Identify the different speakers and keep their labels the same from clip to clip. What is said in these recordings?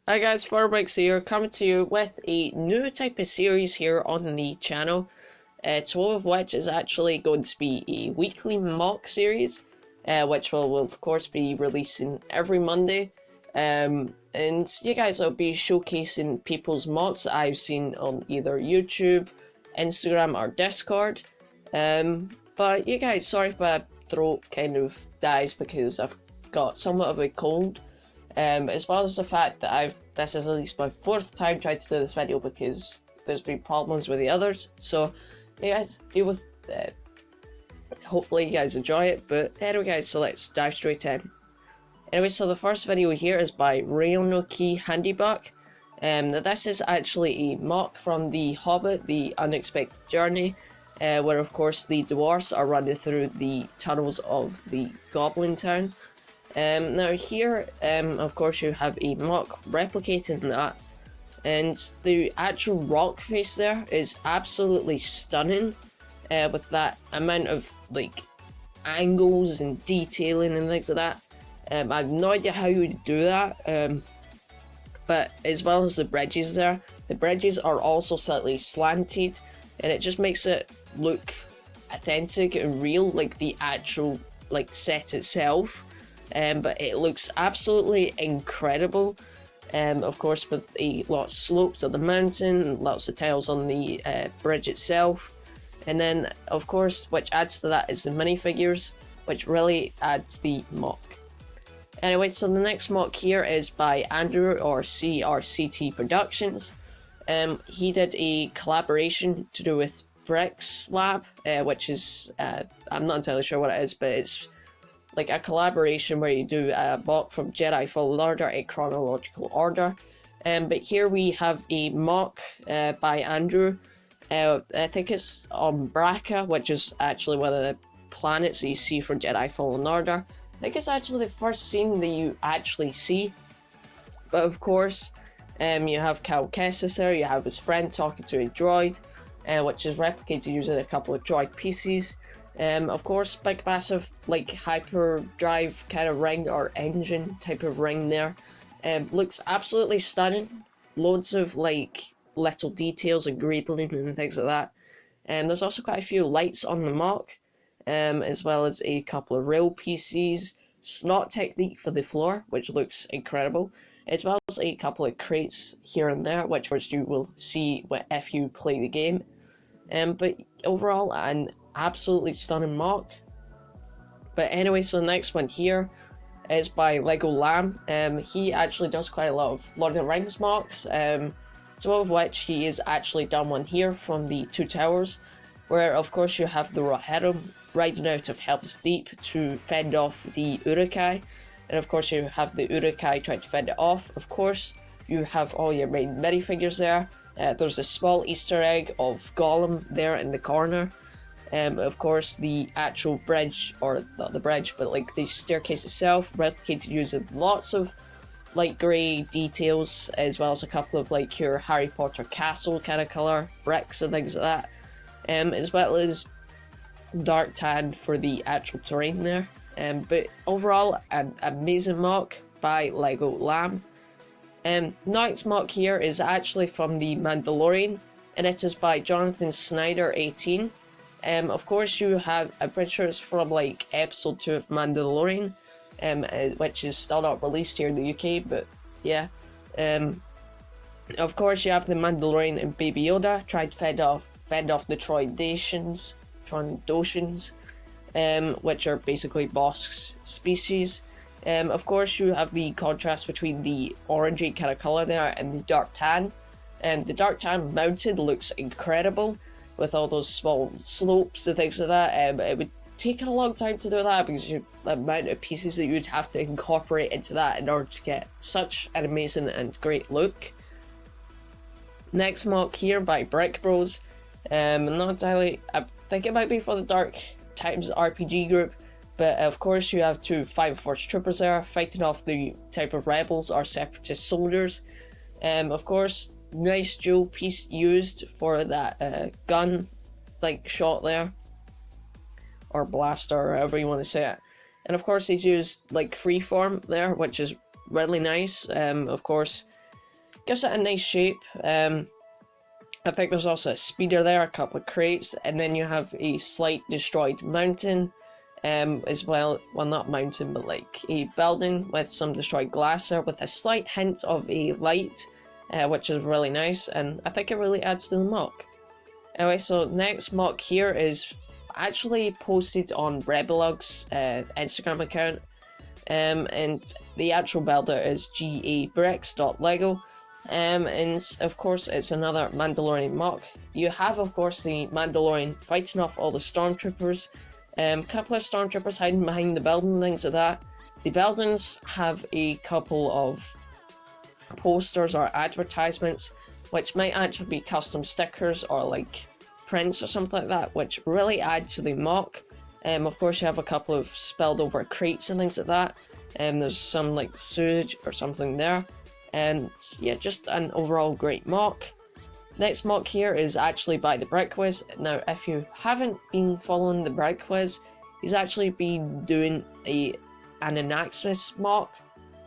Speaker 1: Hi guys, Bric here, coming to you with a new type of series here on the channel. Two of which is actually going to be a weekly mock series, which will of course be releasing every Monday. And you guys will be showcasing people's mocks that I've seen on either YouTube, Instagram, or Discord. But you guys, sorry if my throat kind of dies because I've got somewhat of a cold. As well as the fact that this is at least my fourth time trying to do this video because there's been problems with the others. So you guys deal with hopefully you guys enjoy it. But anyway guys, so let's dive straight in. Anyway, so the first video here is by Ryonoki Handybuck. This is actually a mock from the Hobbit, The Unexpected Journey, where of course the dwarves are running through the tunnels of the Goblin Town. Now here, of course you have a mock replicating that, and the actual rock face there is absolutely stunning, with that amount of like angles and detailing and things like that. I have no idea how you would do that, but as well as the bridges there, the bridges are also slightly slanted, and it just makes it look authentic and real, like the actual like set itself. But it looks absolutely incredible, of course with a lot of slopes of the mountain, lots of tiles on the bridge itself, and then of course which adds to that is the minifigures, which really adds the mock. Anyway, so the next mock here is by Andrew, or CRCT Productions. He did a collaboration to do with Bric's lab, which is, I'm not entirely sure what it is, but it's like a collaboration where you do a mock from Jedi Fallen Order in chronological order. But here we have a mock by Andrew. I think it's on Bracca, which is actually one of the planets that you see from Jedi Fallen Order. I think it's actually the first scene that you actually see. But of course, you have Cal Kestis there, you have his friend talking to a droid, which is replicated using a couple of droid pieces. Of course, big massive like hyperdrive kind of ring or engine type of ring there. Looks absolutely stunning. Loads of like little details and greedling and things like that. There's also quite a few lights on the mock, as well as a couple of rail pieces, snot technique for the floor, which looks incredible, as well as a couple of crates here and there, which you will see if you play the game. But overall, an absolutely stunning mock. But anyway, so the next one here is by Lego Lamb. He actually does quite a lot of Lord of the Rings mocks, some of which he has actually done one here from the Two Towers, where of course you have the Rohirrim riding out of Helms Deep to fend off the Uruk-hai, and of course you have the Uruk-hai trying to fend it off. Of course you have all your main minifigures there. There's a small Easter egg of Gollum there in the corner. Of course the actual bridge, or not the bridge, but like the staircase itself, replicated using lots of light grey details, as well as a couple of like your Harry Potter castle kind of colour bricks and things like that, as well as dark tan for the actual terrain there. But overall, an amazing mock by Lego Lamb. Next mock here is actually from the Mandalorian, and it is by Jonathan Snyder 18. Of course you have, I'm pretty sure it's from like episode 2 of Mandalorian, which is still not released here in the UK, but yeah. Of course you have the Mandalorian and Baby Yoda trying to fend off the Trogdosians, which are basically boss species. Of course you have the contrast between the orangey kind of colour there and the dark tan. The dark tan mounted looks incredible, with all those small slopes and things like that. It would take a long time to do that because the amount of pieces that you'd have to incorporate into that in order to get such an amazing and great look. Next mock here by Bric Bros. Not entirely, I think it might be for the Dark Times RPG group, but of course you have two 5 Force troopers there fighting off the type of rebels or separatist soldiers. Of course, nice jewel piece used for that gun like shot there, or blaster, or however you want to say it. And of course he's used like freeform there, which is really nice. Of course gives it a nice shape. I think there's also a speeder there, a couple of crates, and then you have a slight destroyed mountain, as well. Well, not mountain, but like a building with some destroyed glass there, with a slight hint of a light, which is really nice, and I think it really adds to the Moc. Anyway, so next Moc here is actually posted on Rebelug's Instagram account, and the actual builder is gabricks.lego. And of course it's another Mandalorian Moc. You have of course the Mandalorian fighting off all the stormtroopers, couple of stormtroopers hiding behind the Belden, things like that. The Beldens have a couple of posters or advertisements which might actually be custom stickers or like prints or something like that, which really add to the Moc. Of course you have a couple of spilled over crates and things like that, and there's some like sewage or something there. And yeah, just an overall great Moc. Next Moc here is actually by the Breakaways. Now, if you haven't been following the Breakaways, he's actually been doing an Anaxes Moc.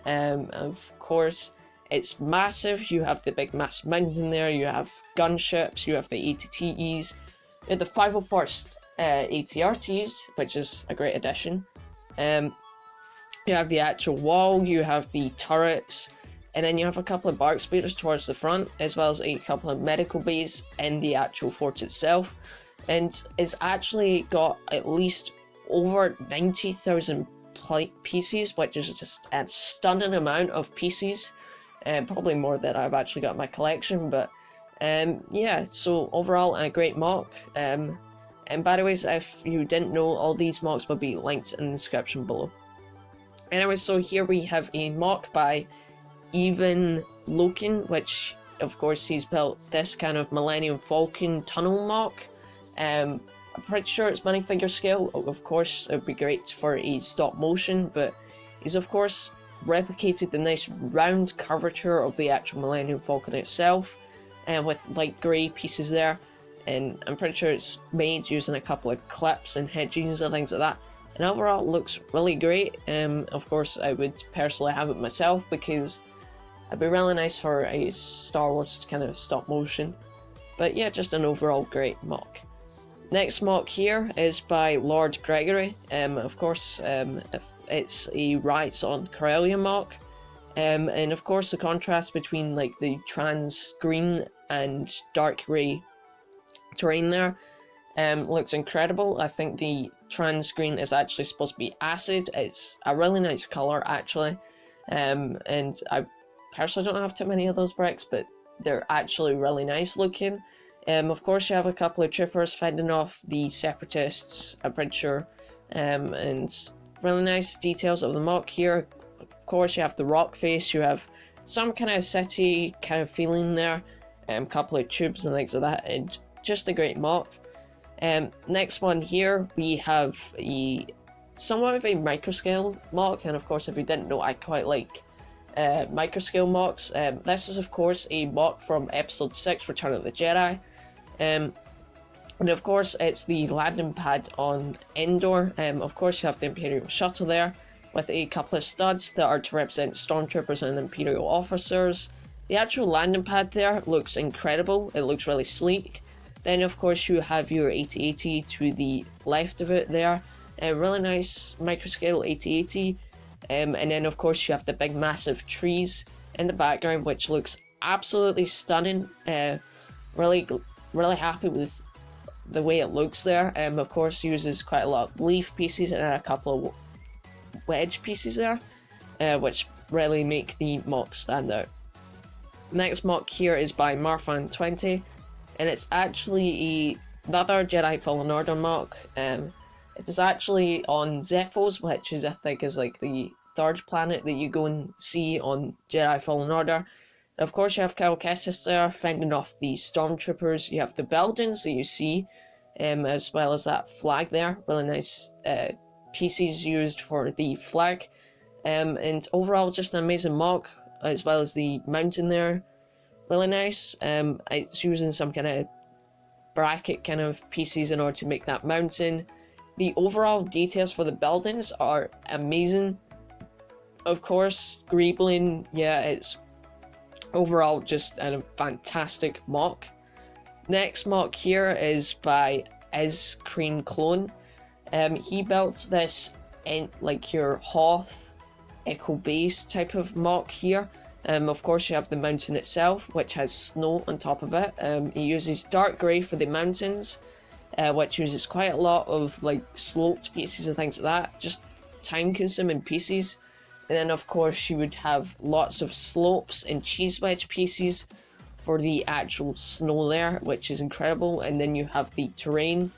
Speaker 1: Of course, it's massive. You have the big massive mountain there, you have gunships, you have the ATTEs, you have the 501st ATRTs, which is a great addition. You have the actual wall, you have the turrets, and then you have a couple of bark speeders towards the front, as well as a couple of medical bays in the actual fort itself. And it's actually got at least over 90,000 pieces, which is just a stunning amount of pieces. Probably more than I've actually got in my collection, but yeah, so overall a great Moc. And by the way, if you didn't know, all these Mocs will be linked in the description below. Anyway, so here we have a Moc by Even Loken, which of course he's built this kind of Millennium Falcon tunnel Moc. I'm pretty sure it's minifigure scale. Of course it would be great for a stop motion, but he's of course replicated the nice round curvature of the actual Millennium Falcon itself, and with light grey pieces there, and I'm pretty sure it's made using a couple of clips and hedges and things like that. And overall it looks really great. Of course I would personally have it myself because it'd be really nice for a Star Wars kind of stop motion. But yeah, just an overall great Moc. Next Moc here is by Large Gregory. Of course, it's a Rights on Corellia Moc. And of course the contrast between like the trans green and dark grey terrain there looks incredible. I think the trans green is actually supposed to be acid. It's a really nice colour actually. And I personally don't have too many of those bricks, but they're actually really nice looking. Of course you have a couple of troopers fending off the separatists, I'm pretty sure, and really nice details of the Moc here. Of course you have the rock face, you have some kind of city kind of feeling there, couple of tubes and things like that, and just a great Moc. Next one here we have somewhat of a microscale Moc, and of course if you didn't know, I quite like microscale Mocs. This is of course a Moc from episode 6, Return of the Jedi, and of course it's the landing pad on Endor. Of course you have the Imperial shuttle there with a couple of studs that are to represent stormtroopers and Imperial officers. The actual landing pad there looks incredible, it looks really sleek. Then of course you have your AT-AT to the left of it there, really nice microscale AT-AT. And then of course you have the big massive trees in the background, which looks absolutely stunning. Really happy with the way it looks there. Of course uses quite a lot of leaf pieces and a couple of wedge pieces there, which really make the Moc stand out. Next Moc here is by Marfan20, and it's actually another Jedi Fallen Order Moc. It is actually on Zeffo, which is I think is like the third planet that you go and see on Jedi Fallen Order. And of course you have Cal Kestis there fending off the stormtroopers. You have the Beldens that you see, as well as that flag there. Really nice pieces used for the flag. And overall just an amazing Moc, as well as the mountain there. Really nice. It's using some kind of bracket kind of pieces in order to make that mountain. The overall details for the Beldens are amazing. Of course, Greebling, yeah, it's Overall, just a fantastic Moc. Next Moc here is by Is Cream Clone. He built this in like your Hoth Echo Base type of Moc here. Of course, you have the mountain itself, which has snow on top of it. He uses dark grey for the mountains, which uses quite a lot of like sloped pieces and things like that. Just time-consuming pieces. And then, of course, you would have lots of slopes and cheese wedge pieces for the actual snow there, which is incredible. And then you have the terrain.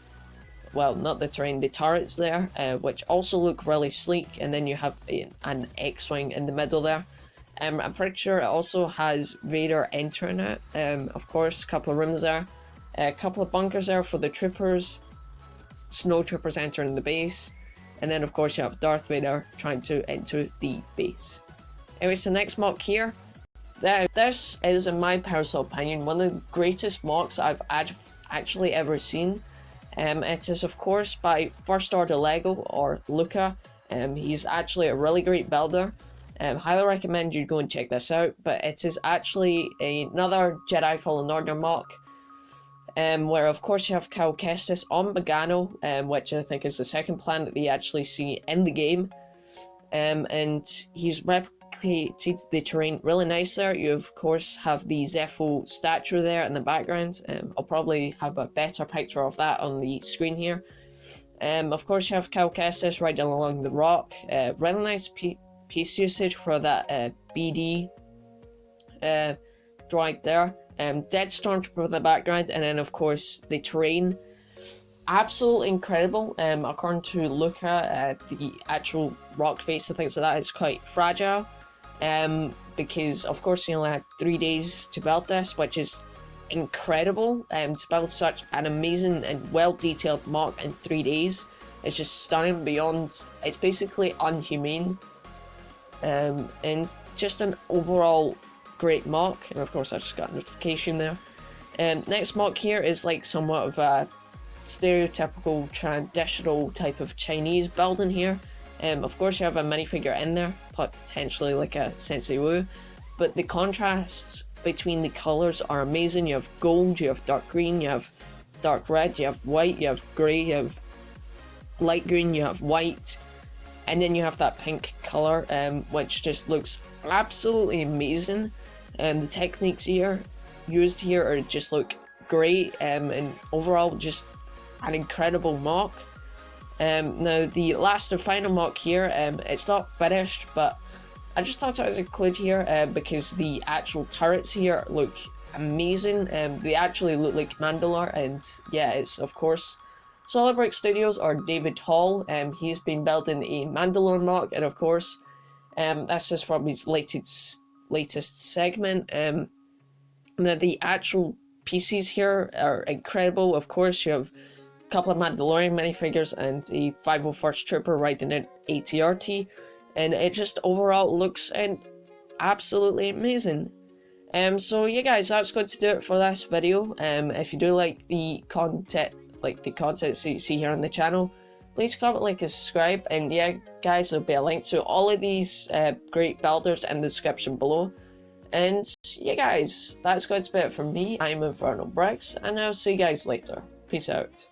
Speaker 1: Well, not the terrain, the turrets there, which also look really sleek. And then you have an X-Wing in the middle there. I'm pretty sure it also has Vader entering it. Of course, a couple of rooms there. A couple of bunkers there for the troopers. Snow troopers entering the base. And then, of course, you have Darth Vader trying to enter the base. Anyway, so next Moc here. This is, in my personal opinion, one of the greatest Mocs I've actually ever seen. It is, of course, by First Order Lego, or Luca. He's actually a really great builder. Highly recommend you go and check this out. But it is actually another Jedi Fallen Order Moc. Where of course you have Cal Kestis on Boganno, which I think is the second planet that you actually see in the game. And he's replicated the terrain really nice there. You of course have the Zeffo statue there in the background. I'll probably have a better picture of that on the screen here. Of course you have Cal Kestis riding along the rock. Really nice piece usage for that BD droid there. Dead Stormtrooper in the background, and then of course the terrain, absolutely incredible. According to Luca, the actual rock face and things like that is quite fragile, because of course he only had 3 days to build this, which is incredible. To build such an amazing and well detailed Moc in 3 days, it's just stunning beyond. It's basically unhumane, and just an overall great Moc. And of course I just got a notification there. Next Moc here is like somewhat of a stereotypical traditional type of Chinese building here. Of course you have a minifigure in there, potentially like a Sensei Wu, but the contrasts between the colours are amazing. You have gold, you have dark green, you have dark red, you have white, you have grey, you have light green, you have white, and then you have that pink colour, which just looks absolutely amazing. The techniques used here are just look great, and overall just an incredible Moc. Now the last and final Moc here, it's not finished, but I just thought I would include here because the actual turrets here look amazing. They actually look like Mandalore, and yeah, it's of course Solid Brick Studios or David Hall. He's been building a Mandalore Moc, and of course this is from his latest segment. Now the actual pieces here are incredible. Of course you have a couple of Mandalorian minifigures and a 501st Trooper riding an ATRT, and it just overall looks absolutely amazing. So yeah guys, that's going to do it for this video. If you do like the content that you see here on the channel, please comment, like, and subscribe. And yeah guys, there'll be a link to all of these great builders in the description below. And yeah guys, that's going to be it from me. I'm Infernal Bricks, and I'll see you guys later. Peace out.